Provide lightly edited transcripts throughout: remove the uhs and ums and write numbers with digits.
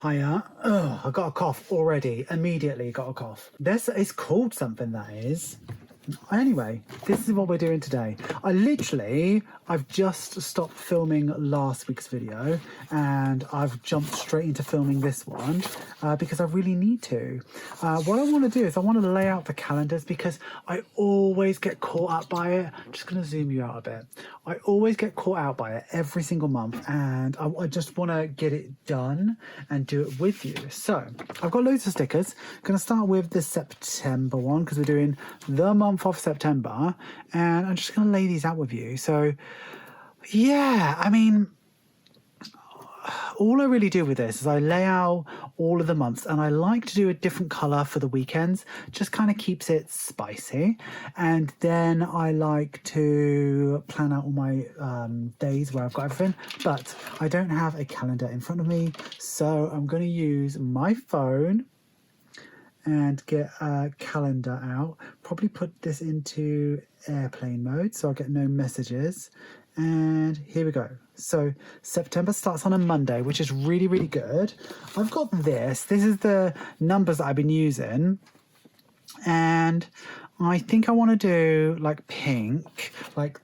Hiya. Oh, I got a cough already. Immediately got a cough. This is called something, that is. Anyway, this is what we're doing today. I've just stopped filming last week's video and I've jumped straight into filming this one because I really need to. What I want to do is I want to lay out the calendars because I always get caught up by it. I'm just going to zoom you out a bit. I always get caught out by it every single month and I just want to get it done and do it with you. So I've got loads of stickers. I'm going to start with the September one because we're doing the month of September and I'm just going to lay these out with you. So yeah, I mean, all I really do with this is I lay out all of the months and I like to do a different colour for the weekends, just kind of keeps it spicy. And then I like to plan out all my days where I've got everything, but I don't have a calendar in front of me, so I'm going to use my phone and get a calendar out. Probably put this into airplane mode so I get no messages. And here we go. So September starts on a Monday, which is really, really good. I've got this. This is the numbers that I've been using. And I think I want to do like pink, like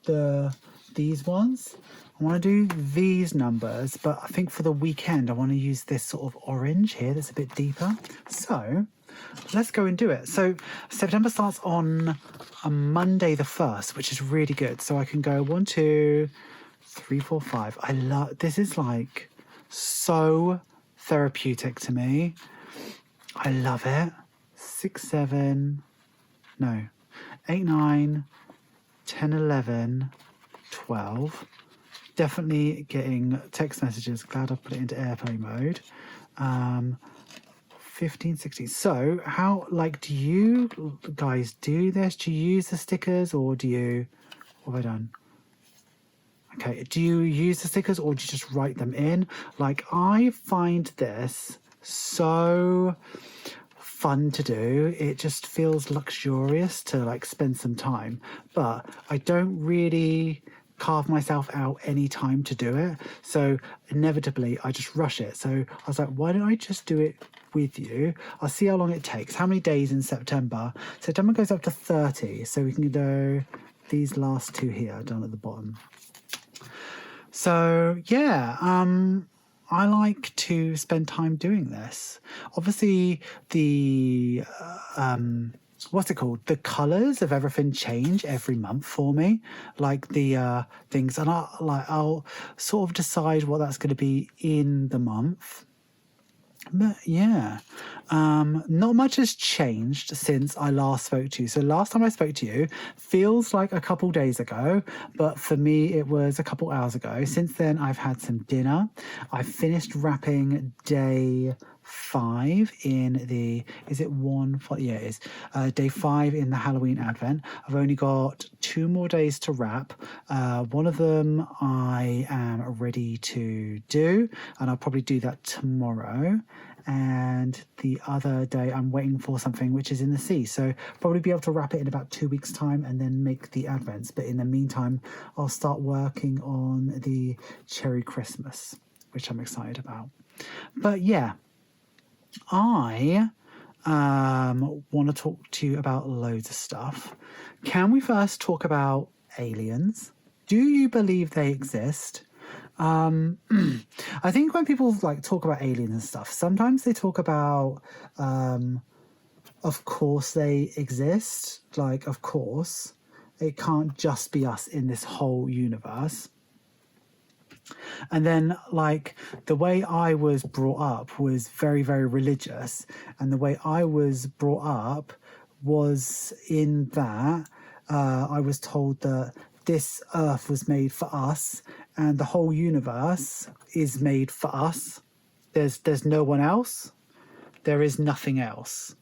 these ones. I want to do these numbers, but I think for the weekend, I want to use this sort of orange here that's a bit deeper. So let's go and do it. So September starts on a Monday the 1st, which is really good. So I can go 1, 2, 3, 4, 5. I love, this is like so therapeutic to me. I love it. 6, 7, no, 8, 9, 10, 11, 12. Definitely getting text messages. Glad I put it into airplane mode. 15, 16. So how, like, do you guys do this? Do you use the stickers or do you, what have I done? Okay, do you use the stickers or do you just write them in? Like, I find this so fun to do. It just feels luxurious to like spend some time, but I don't really carve myself out any time to do it. So inevitably I just rush it. So I was like, why don't I just do it with you? I'll see how long it takes. How many days in September? September goes up to 30. So we can do these last two here down at the bottom. So yeah, I like to spend time doing this. Obviously the what's it called? The colours of everything change every month for me. Like the things, and I'll sort of decide what that's going to be in the month. But yeah, not much has changed since I last spoke to you. So last time I spoke to you feels like a couple days ago, but for me it was a couple hours ago. Since then I've had some dinner. I finished wrapping day 5 in the, is it 1? Yeah, it is. Day 5 in the Halloween Advent. I've only got 2 more days to wrap. One of them I am ready to do, and I'll probably do that tomorrow. And the other day I'm waiting for something which is in the sea. So probably be able to wrap it in about 2 weeks' time and then make the Advents. But in the meantime, I'll start working on the Cherry Christmas, which I'm excited about. But yeah, I want to talk to you about loads of stuff. Can we first talk about aliens? Do you believe they exist? I think when people like talk about aliens and stuff, sometimes they talk about, of course they exist. Like, of course, it can't just be us in this whole universe. And then, like, the way I was brought up was very, very religious. And the way I was brought up was in that I was told that this earth was made for us and the whole universe is made for us. There's no one else. There is nothing else.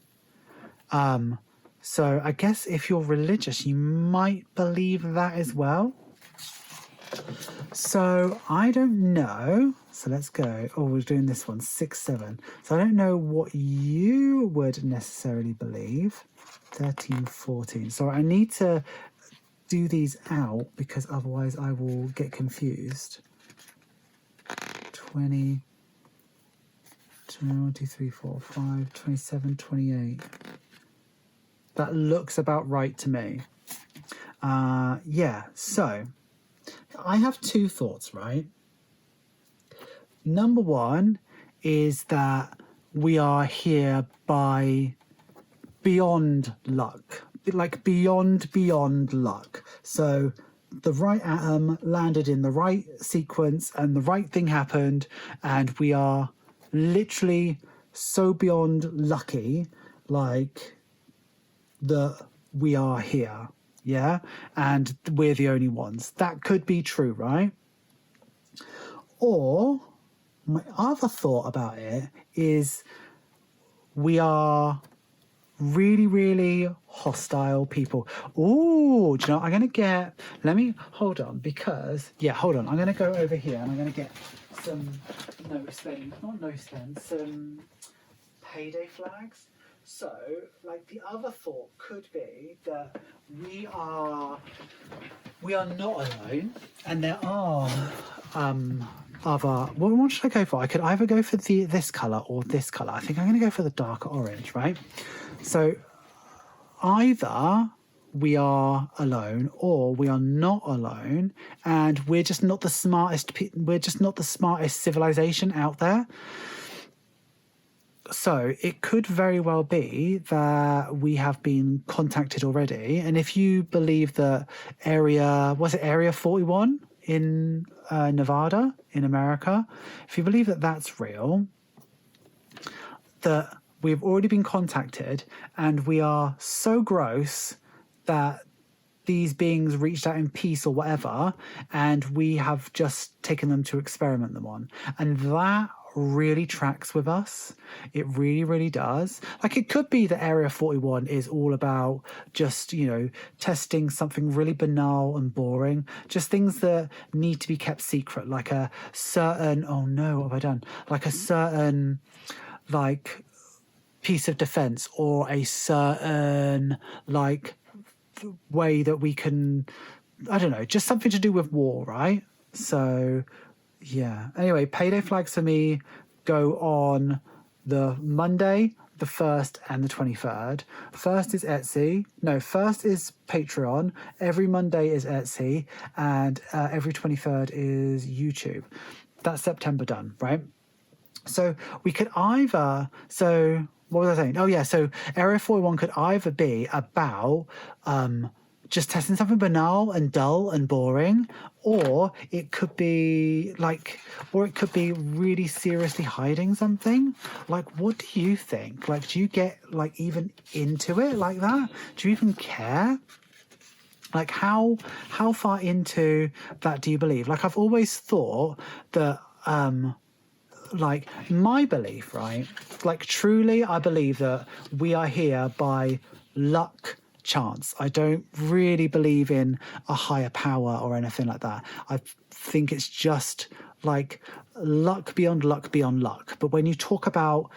So I guess if you're religious, you might believe that as well. So I don't know. So let's go. Oh, we're doing this one, 6, 7. So I don't know what you would necessarily believe. 13, 14. So I need to do these out because otherwise I will get confused. 20, 21, 2, 3, 4, 5, 27, 28. That looks about right to me. Yeah, so I have two thoughts, right? Number one is that we are here by beyond luck, like beyond luck. So the right atom landed in the right sequence and the right thing happened, and we are literally so beyond lucky, like that we are here, yeah, and we're the only ones. That could be true, right? Or my other thought about it is we are really, really hostile people. Oh, do you know what? I'm going to get, let me, hold on, because, yeah, hold on. I'm going to go over here and I'm going to get some some payday flags. So, like, the other thought could be that we are not alone, and there are other. Well, what should I go for? I could either go for this color or this color. I think I'm going to go for the darker orange, right? So either we are alone or we are not alone, and we're just not the smartest. We're just not the smartest civilization out there. So it could very well be that we have been contacted already. And if you believe that Area 41 in Nevada in America, if you believe that that's real, that we've already been contacted and we are so gross that these beings reached out in peace or whatever, and we have just taken them to experiment them on. And that really tracks with us. It really, really does. Like, it could be that Area 41 is all about just, testing something really banal and boring, just things that need to be kept secret, like a certain, oh no, what have I done? Like a certain, like, piece of defense, or a certain, like, way that we can, I don't know, just something to do with war, right? So yeah. Anyway, payday flags for me go on the Monday, the 1st, and the 23rd. First is Etsy. No, first is Patreon. Every Monday is Etsy. And every 23rd is YouTube. That's September done, right? So we could either... So what was I saying? Oh, yeah. So Area 41 could either be about... just testing something banal and dull and boring, or it could be really seriously hiding something. Like, what do you think? Like, do you get like even into it like that? Do you even care? Like, how far into that do you believe? Like, I've always thought that like, my belief, right? Like, truly, I believe that we are here by luck, chance. I don't really believe in a higher power or anything like that. I think it's just like luck beyond luck beyond luck. But when you talk about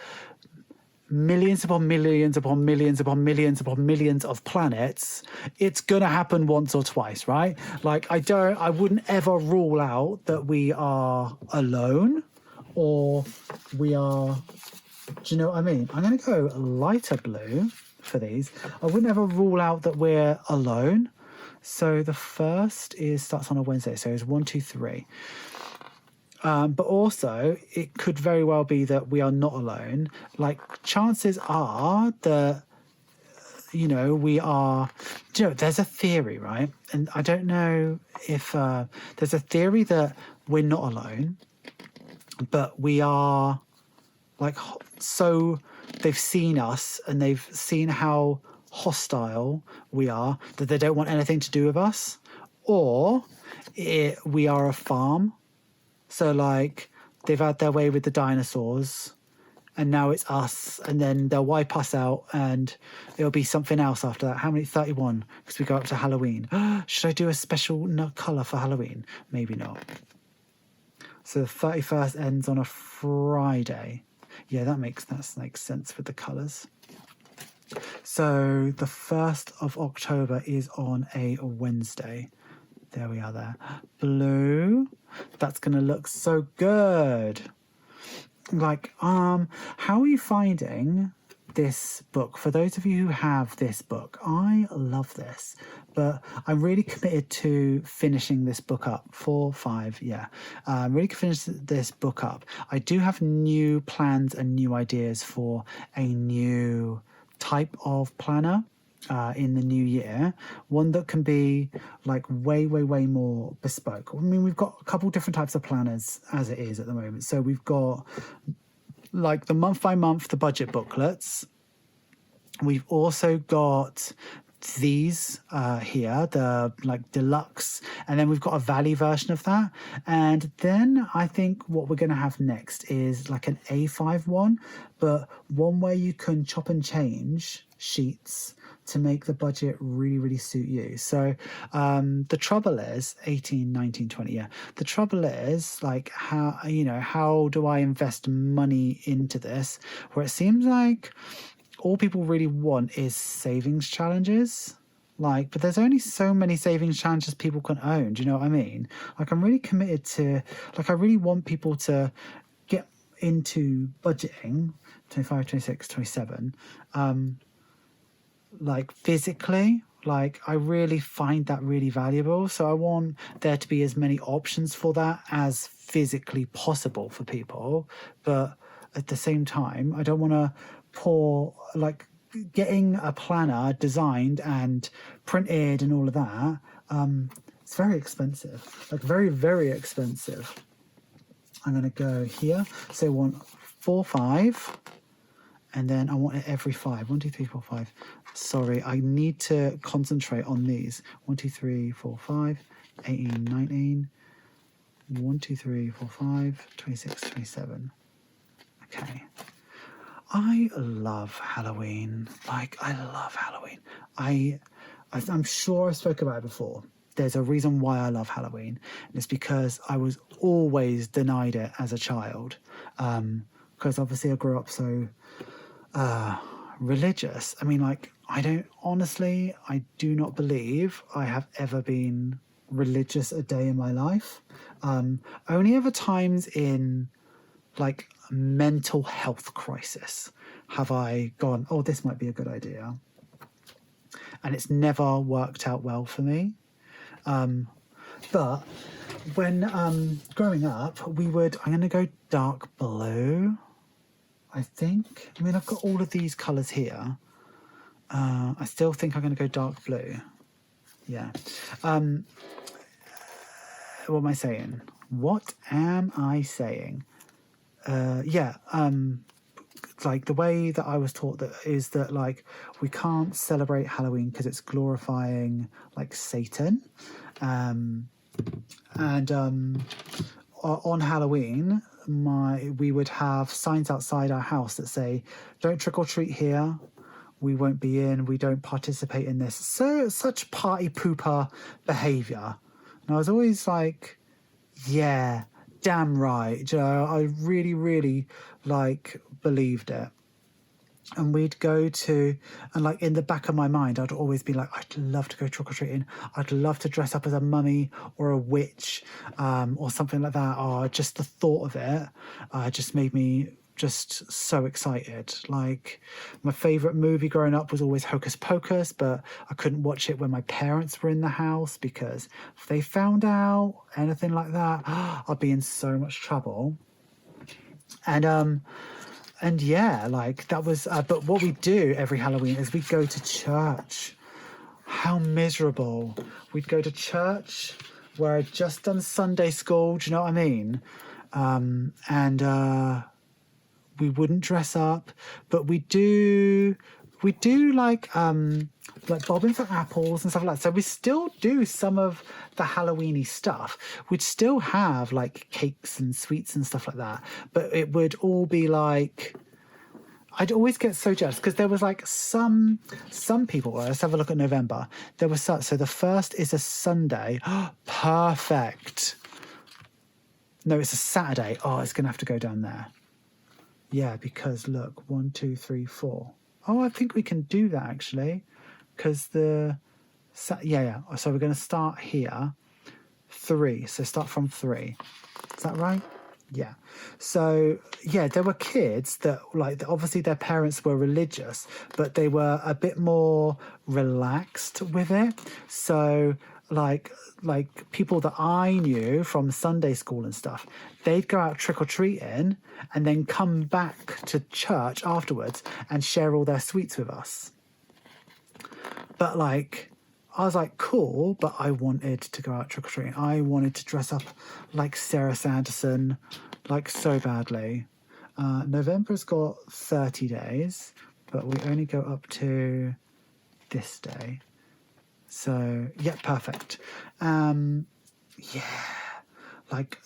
millions upon millions upon millions upon millions upon millions of planets, it's gonna happen once or twice, right? Like, I wouldn't ever rule out that we are alone, or we are, do you know what I mean? I'm gonna go lighter blue for these. I wouldn't ever rule out that we're alone. So the first starts on a Wednesday, so it's 1, 2, 3. But also it could very well be that we are not alone. Like, chances are that we are, there's a theory, right? And I don't know if there's a theory that we're not alone, but we are, like, so they've seen us and they've seen how hostile we are that they don't want anything to do with us. Or we are a farm. So, like, they've had their way with the dinosaurs and now it's us, and then they'll wipe us out and it'll be something else after that. How many? 31, because we go up to Halloween. Should I do a special colour for Halloween? Maybe not. So the 31st ends on a Friday. Yeah, that makes sense with the colours. So the 1st of October is on a Wednesday. There we are there. Blue. That's going to look so good. like, how are you finding this book? For those of you who have this book, I love this, but I'm really committed to finishing this book up. 4, 5, yeah. I'm really finish this book up. I do have new plans and new ideas for a new type of planner. In the new year, one that can be like way more bespoke. I mean, we've got a couple different types of planners as it is at the moment. So we've got like the month by month, the budget booklets. We've also got these here, the like deluxe, and then we've got a value version of that. And then I think what we're going to have next is like an A5 one, but one where you can chop and change sheets to make the budget really suit you. So the trouble is 18, 19, 20, yeah. The trouble is like how do I invest money into this where it seems like all people really want is savings challenges. Like, but there's only so many savings challenges people can own. Do you know what I mean? Like, I'm really committed to, like, I really want people to get into budgeting 25, 26, 27. Like physically, like I really find that really valuable. So I want there to be as many options for that as physically possible for people. But at the same time, I don't want to pour like getting a planner designed and printed and all of that. It's very expensive, like very expensive. I'm going to go here. So I want 4, 5. And then I want it every 5. 1, 2, 3, 4, 5. Sorry, I need to concentrate on these. 1, 2, 3, 4, 5, 18, 19. 1, 2, 3, 4, 5, 26, 27. Okay. I love Halloween. Like, I love Halloween. I'm sure I spoke about it before. There's a reason why I love Halloween. And it's because I was always denied it as a child. Because obviously I grew up so religious. I mean, like, I do not believe I have ever been religious a day in my life. Only ever times in like mental health crisis have I gone, oh, this might be a good idea. And it's never worked out well for me. But when growing up, I'm going to go dark blue, I think. I mean, I've got all of these colours here. I still think I'm going to go dark blue. Yeah. What am I saying? What am I saying? Like the way that I was taught that is that like we can't celebrate Halloween because it's glorifying like Satan. On Halloween, we would have signs outside our house that say, "Don't trick or treat here. We won't be in. We don't participate in this." So such party pooper behaviour. And I was always like, yeah, damn right. You know, I really like believed it. And we'd go to, and like in the back of my mind, I'd always be like, I'd love to go trick-or-treating. I'd love to dress up as a mummy or a witch, or something like that. Or just the thought of it just made me just so excited. Like my favourite movie growing up was always Hocus Pocus, but I couldn't watch it when my parents were in the house because if they found out anything like that, I'd be in so much trouble. And yeah, like that was, but what we do every Halloween is we go to church. How miserable. We'd go to church where I'd just done Sunday school, do you know what I mean? We wouldn't dress up, but we do like bobbing for apples and stuff like that. So we still do some of the Halloweeny stuff. We'd still have like cakes and sweets and stuff like that, but it would all be like, I'd always get so jealous because there was like some people. Well, let's have a look at November. There was so the first is a Sunday. Perfect. No, it's a Saturday. Oh, it's gonna have to go down there. Yeah, because look, 1, 2, 3, 4. Oh, I think we can do that actually, because yeah. So we're going to start here, 3. So start from 3. Is that right? Yeah. So, yeah, there were kids that, like, obviously their parents were religious, but they were a bit more relaxed with it. So, like, people that I knew from Sunday school and stuff, they'd go out trick or treating and then come back to church afterwards and share all their sweets with us. But like, I was like, cool, but I wanted to go out trick or treating. I wanted to dress up like Sarah Sanderson, like so badly. November's got 30 days, but we only go up to this day. So, yeah, perfect. Yeah, like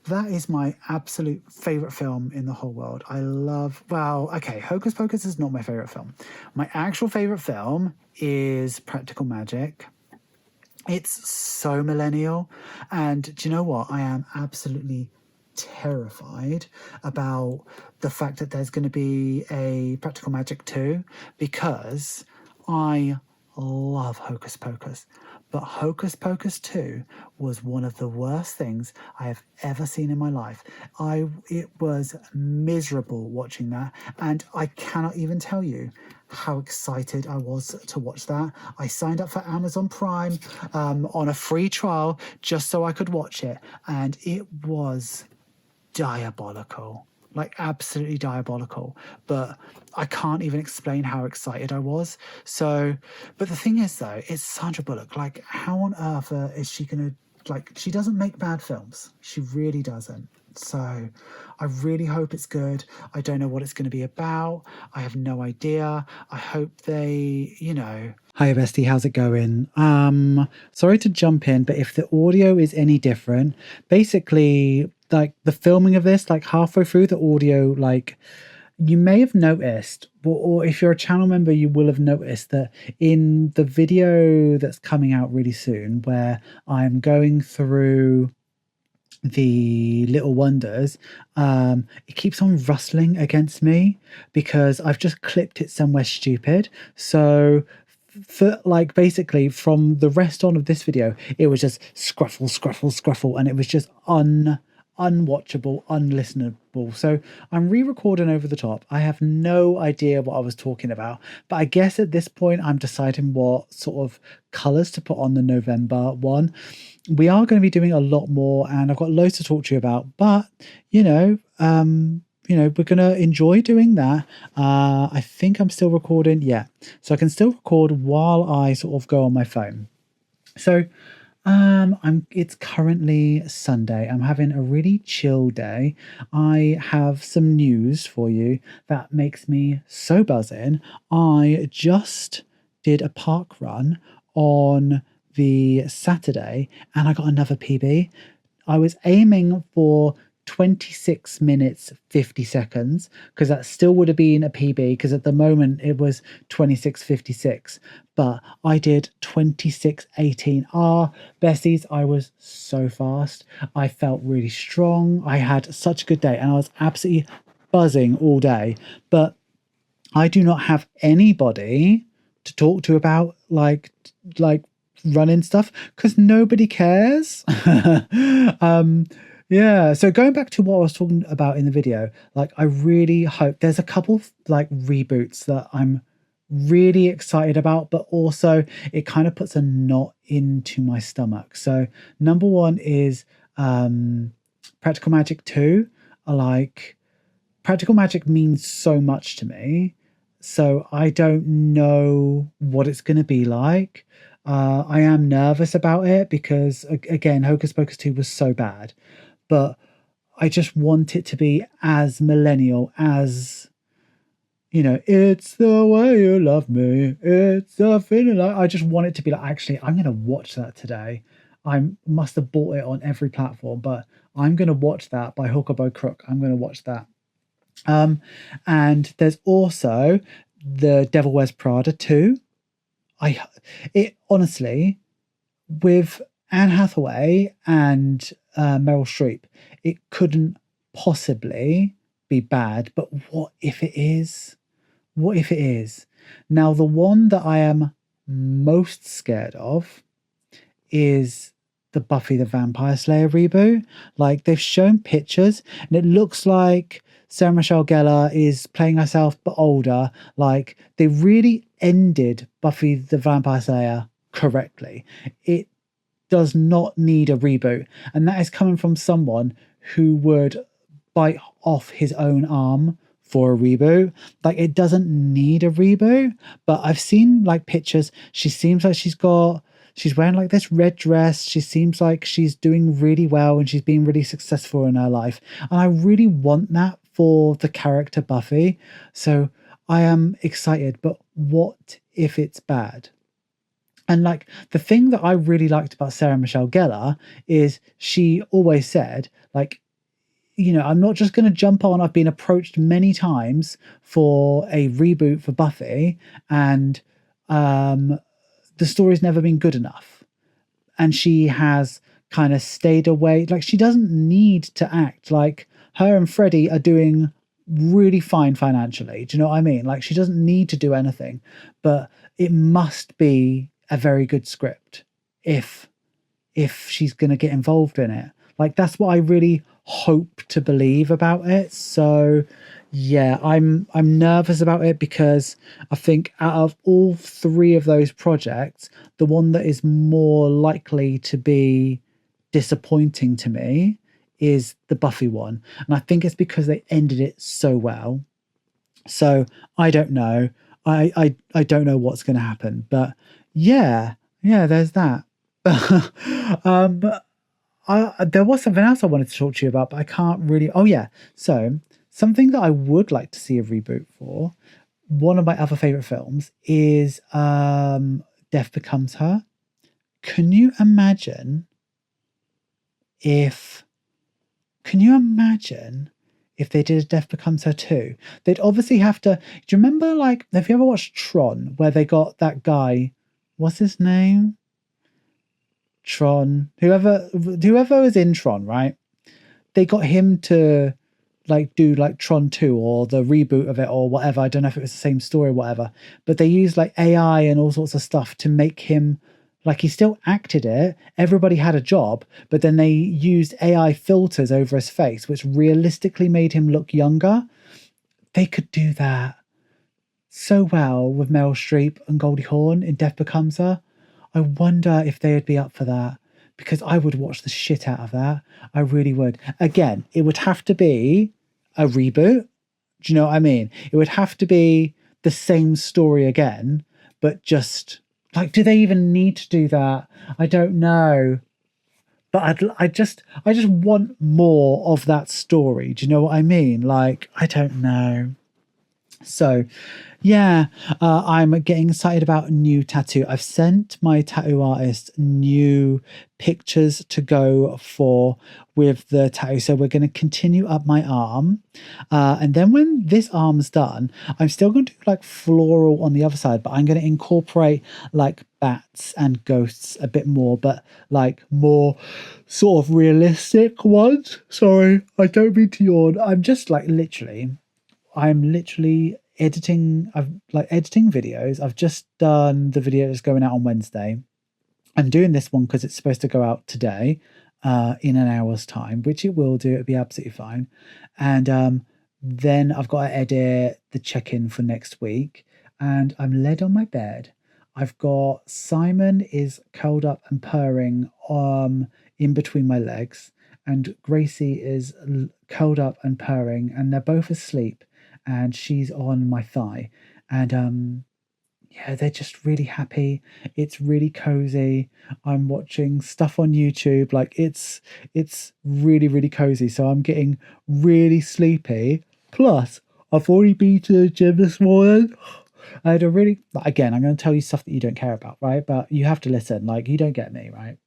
that is my absolute favorite film in the whole world. I love, well, okay, Hocus Pocus is not my favorite film. My actual favorite film is Practical Magic. It's so millennial. And do you know what? I am absolutely terrified about the fact that there's going to be a Practical Magic 2 because I love Hocus Pocus. But Hocus Pocus 2 was one of the worst things I have ever seen in my life. It was miserable watching that, and I cannot even tell you how excited I was to watch that. I signed up for Amazon Prime on a free trial just so I could watch it, and it was diabolical, like absolutely diabolical. But I can't even explain how excited I was. So, but the thing is though, it's Sandra Bullock. Like, how on earth is she gonna, like, she doesn't make bad films. She really doesn't. So I really hope it's good. I don't know what it's going to be about. I have no idea. I hope they, you know. Hi bestie, how's it going? Sorry to jump in, but if the audio is any different, basically like the filming of this, like halfway through the audio, like you may have noticed, or if you're a channel member, you will have noticed that in the video that's coming out really soon, where I'm going through the Little Wonders, it keeps on rustling against me because I've just clipped it somewhere stupid. So for like basically from the rest on of this video, it was just scruffle, scruffle, scruffle, and it was just unwatchable, unlistenable. So I'm re-recording over the top. I have no idea what I was talking about, but I guess at this point I'm deciding what sort of colors to put on the November one. We are going to be doing a lot more, and I've got loads to talk to you about, but we're going to enjoy doing that. I think I'm still recording. Yeah. So I can still record while I sort of go on my phone. So it's currently Sunday. I'm having a really chill day. I have some news for you that makes me so buzzing. I just did a park run on the Saturday and I got another PB. I was aiming for 26 minutes 50 seconds because that still would have been a PB because at the moment it was 26:56, but I did 26:18. Besties, I was so fast. I felt really strong. I had such a good day and I was absolutely buzzing all day, but I do not have anybody to talk to about like running stuff because nobody cares. Yeah, so going back to what I was talking about in the video, like I really hope there's a couple like reboots that I'm really excited about, but also it kind of puts a knot into my stomach. So number one is Practical Magic 2. Like Practical Magic means so much to me. So I don't know what it's going to be like. I am nervous about it because, again, Hocus Pocus 2 was so bad. But I just want it to be as millennial as, it's the way you love me. It's a feeling like. I just want it to be like, actually, I'm going to watch that today. I must have bought it on every platform, but I'm going to watch that by hook or by crook. I'm going to watch that. And there's also The Devil Wears Prada 2. It honestly, with Anne Hathaway and Meryl Streep, it couldn't possibly be bad. But what if it is? What if it is? Now, the one that I am most scared of is the Buffy the Vampire Slayer reboot. Like they've shown pictures and it looks like Sarah Michelle Gellar is playing herself but older. Like they really ended Buffy the Vampire Slayer correctly. It does not need a reboot. And that is coming from someone who would bite off his own arm for a reboot. Like it doesn't need a reboot, but I've seen like pictures. She seems like she's wearing like this red dress. She seems like she's doing really well and she's being really successful in her life. And I really want that for the character Buffy. So I am excited, but what if it's bad? And like the thing that I really liked about Sarah Michelle Gellar is she always said, like, I'm not just going to jump on. I've been approached many times for a reboot for Buffy, and the story's never been good enough. And she has kind of stayed away. Like, she doesn't need to act. Like, her and Freddie are doing really fine financially. Do you know what I mean? Like, she doesn't need to do anything, but it must be a very good script if she's going to get involved in it. Like, that's what I really hope to believe about it. So yeah, I'm nervous about it because I think out of all three of those projects, the one that is more likely to be disappointing to me is the Buffy one. And I think it's because they ended it so well. So I don't know. I don't know what's going to happen, but yeah, there's that. There was something else I wanted to talk to you about, but I can't really. Oh yeah, so something that I would like to see a reboot for. One of my other favorite films is Death Becomes Her. Can you imagine if? Can you imagine if they did a Death Becomes Her 2? They'd obviously have to. Do you remember, like, have you ever watched Tron, where they got that guy? What's his name? Tron, whoever was in Tron, right? They got him to like do like Tron 2 or the reboot of it or whatever. I don't know if it was the same story or whatever, but they used like AI and all sorts of stuff to make him like, he still acted it. Everybody had a job, but then they used AI filters over his face, which realistically made him look younger. They could do that so well with Meryl Streep and Goldie Hawn in Death Becomes Her. I wonder if they would be up for that, because I would watch the shit out of that. I really would. Again, it would have to be a reboot. Do you know what I mean? It would have to be the same story again, but just like, do they even need to do that? I don't know. But I just want more of that story. Do you know what I mean? Like, I don't know. So, yeah, I'm getting excited about a new tattoo. I've sent my tattoo artist new pictures to go for with the tattoo. So we're going to continue up my arm. And then when this arm's done, I'm still going to do like floral on the other side, but I'm going to incorporate like bats and ghosts a bit more, but like more sort of realistic ones. Sorry, I don't mean to yawn. I'm literally editing. I've like editing videos. I've just done the video that's going out on Wednesday. I'm doing this one because it's supposed to go out today, in an hour's time, which it will do. It'll be absolutely fine. And then I've got to edit the check-in for next week. And I'm laid on my bed. I've got Simon is curled up and purring in between my legs, and Gracie is curled up and purring, and they're both asleep. And she's on my thigh, and yeah, they're just really happy. It's really cozy. I'm watching stuff on YouTube. Like, it's really, really cozy. So I'm getting really sleepy. Plus, I've already been to the gym this morning. I had a really, again, I'm going to tell you stuff that you don't care about, right? But you have to listen. Like, you don't get me, right?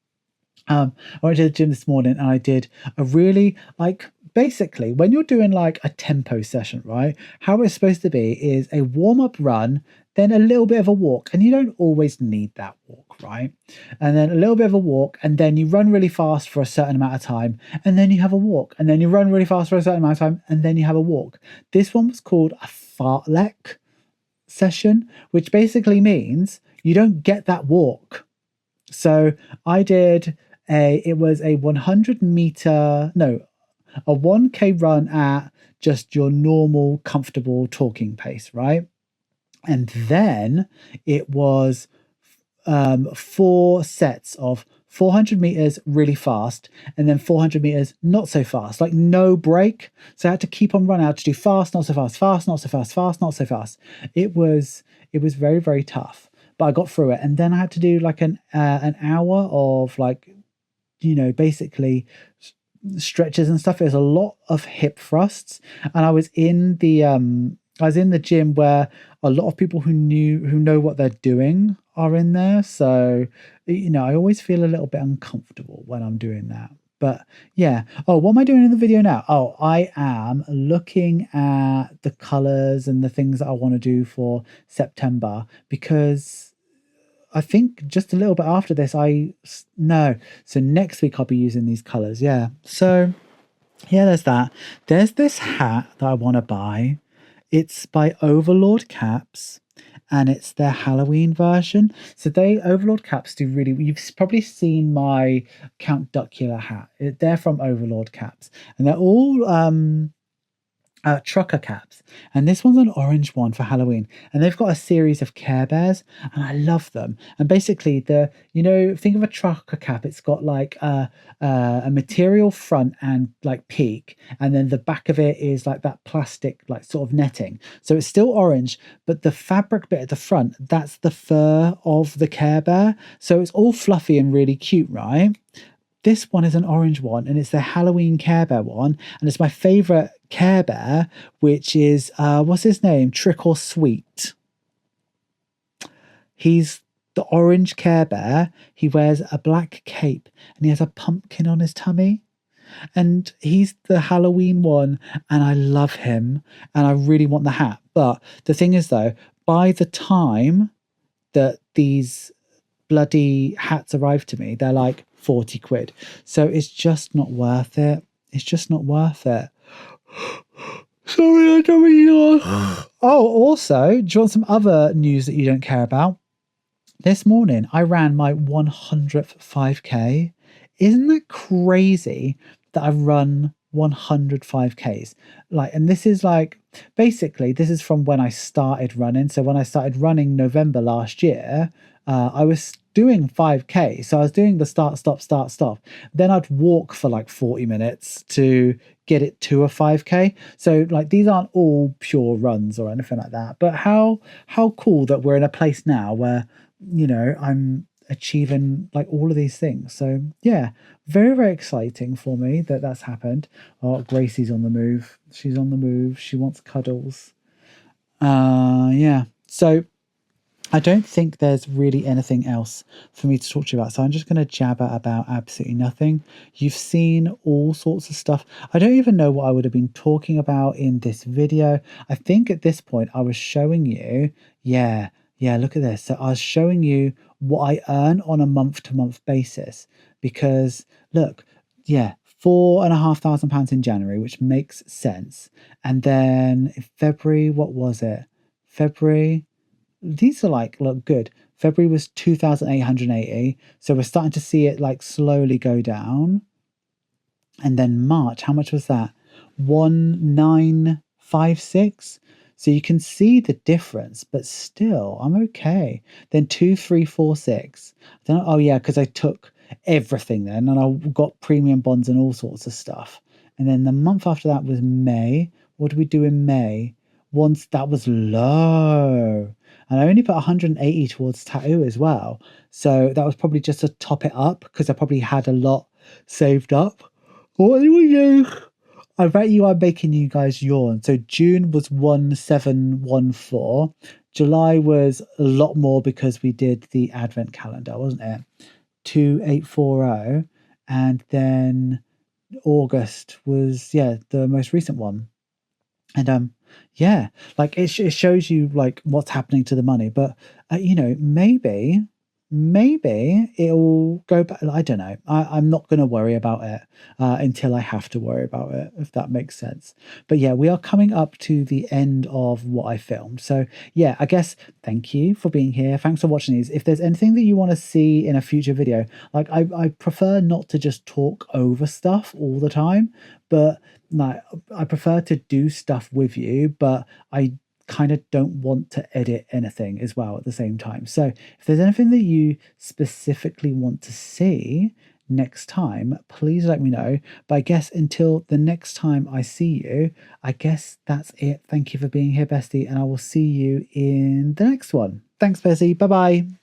I went to the gym this morning and I did a really, like, basically when you're doing like a tempo session, right? How it's supposed to be is a warm-up run, then a little bit of a walk, and you don't always need that walk, right? And then a little bit of a walk, and then you run really fast for a certain amount of time, and then you have a walk, and then you run really fast for a certain amount of time, and then you have a walk. This one was called a fartlek session, which basically means you don't get that walk. So I did it was a 100 meter, no, a 1K run at just your normal, comfortable talking pace, right? And then it was 4 sets of 400 meters really fast and then 400 meters not so fast, like no break. So I had to keep on running. I had to do fast, not so fast, fast, not so fast, fast, not so fast. It was very, very tough, but I got through it. And then I had to do like an hour of like, basically stretches and stuff. There's a lot of hip thrusts, and I was in the gym where a lot of people who know what they're doing are in there. So I always feel a little bit uncomfortable when I'm doing that. But yeah. Oh, what am I doing in the video now? Oh, I am looking at the colors and the things that I want to do for September, because I think just a little bit after this, no. So next week I'll be using these colors. Yeah. So yeah, there's that. There's this hat that I want to buy. It's by Overlord Caps, and it's their Halloween version. So Overlord Caps do really. You've probably seen my Count Duckula hat. They're from Overlord Caps, and they're all trucker caps, and this one's an orange one for Halloween, and they've got a series of Care Bears, and I love them. And basically think of a trucker cap. It's got like a material front and like peak, and then the back of it is like that plastic like sort of netting, so it's still orange, but the fabric bit at the front, that's the fur of the Care Bear, so it's all fluffy and really cute, right? This one is an orange one, and it's the Halloween Care Bear one, and it's my favorite Care Bear, which is what's his name? Trick or Sweet. He's the orange Care Bear. He wears a black cape, and he has a pumpkin on his tummy, and he's the Halloween one, and I love him, and I really want the hat. But the thing is, though, by the time that these bloody hats arrive to me, they're like 40 quid. So it's just not worth it. It's just not worth it. Sorry, I don't really know. Oh, also, do you want some other news that you don't care about? This morning, I ran my 100th 5K. Isn't that crazy that I've run 100 5Ks? Like, and this is like, basically, this is from when I started running. So when I started running November last year, I was doing 5K. So I was doing the start, stop. Then I'd walk for like 40 minutes to get it to a 5K. So like these aren't all pure runs or anything like that. But how cool that we're in a place now where, I'm achieving like all of these things. So yeah, very, very exciting for me that that's happened. Oh, Gracie's on the move. She's on the move. She wants cuddles. Yeah. So I don't think there's really anything else for me to talk to you about. So I'm just going to jabber about absolutely nothing. You've seen all sorts of stuff. I don't even know what I would have been talking about in this video. I think at this point I was showing you, yeah, look at this. So I was showing you what I earn on a month-to-month basis, because look, yeah, £4,500 in January, which makes sense. And then in February, what was it? February, these are like, look good. February was 2,880. So we're starting to see it like slowly go down. And then March, how much was that? 1,956. So you can see the difference, but still, I'm okay. Then 2,346. Then, oh yeah, because I took everything then, and I got premium bonds and all sorts of stuff. And then the month after that was May. What did we do in May? Once that was low. And I only put 180 towards tattoo as well. So that was probably just to top it up, because I probably had a lot saved up. What do we do? I bet you I'm making you guys yawn. So June was 1,714. July was a lot more because we did the advent calendar, wasn't it? 2,840. And then August was, the most recent one. And yeah, like it shows you like what's happening to the money. But maybe maybe it'll go back. I don't know. I'm not going to worry about it until I have to worry about it, if that makes sense. But yeah, we are coming up to the end of what I filmed. So yeah, I guess thank you for being here. Thanks for watching these. If there's anything that you want to see in a future video, like I prefer not to just talk over stuff all the time, but like I prefer to do stuff with you, but I kind of don't want to edit anything as well at the same time. So if there's anything that you specifically want to see next time, please let me know. But I guess until the next time I see you, I guess that's it. Thank you for being here, bestie, and I will see you in the next one. Thanks, Bessie. Bye bye.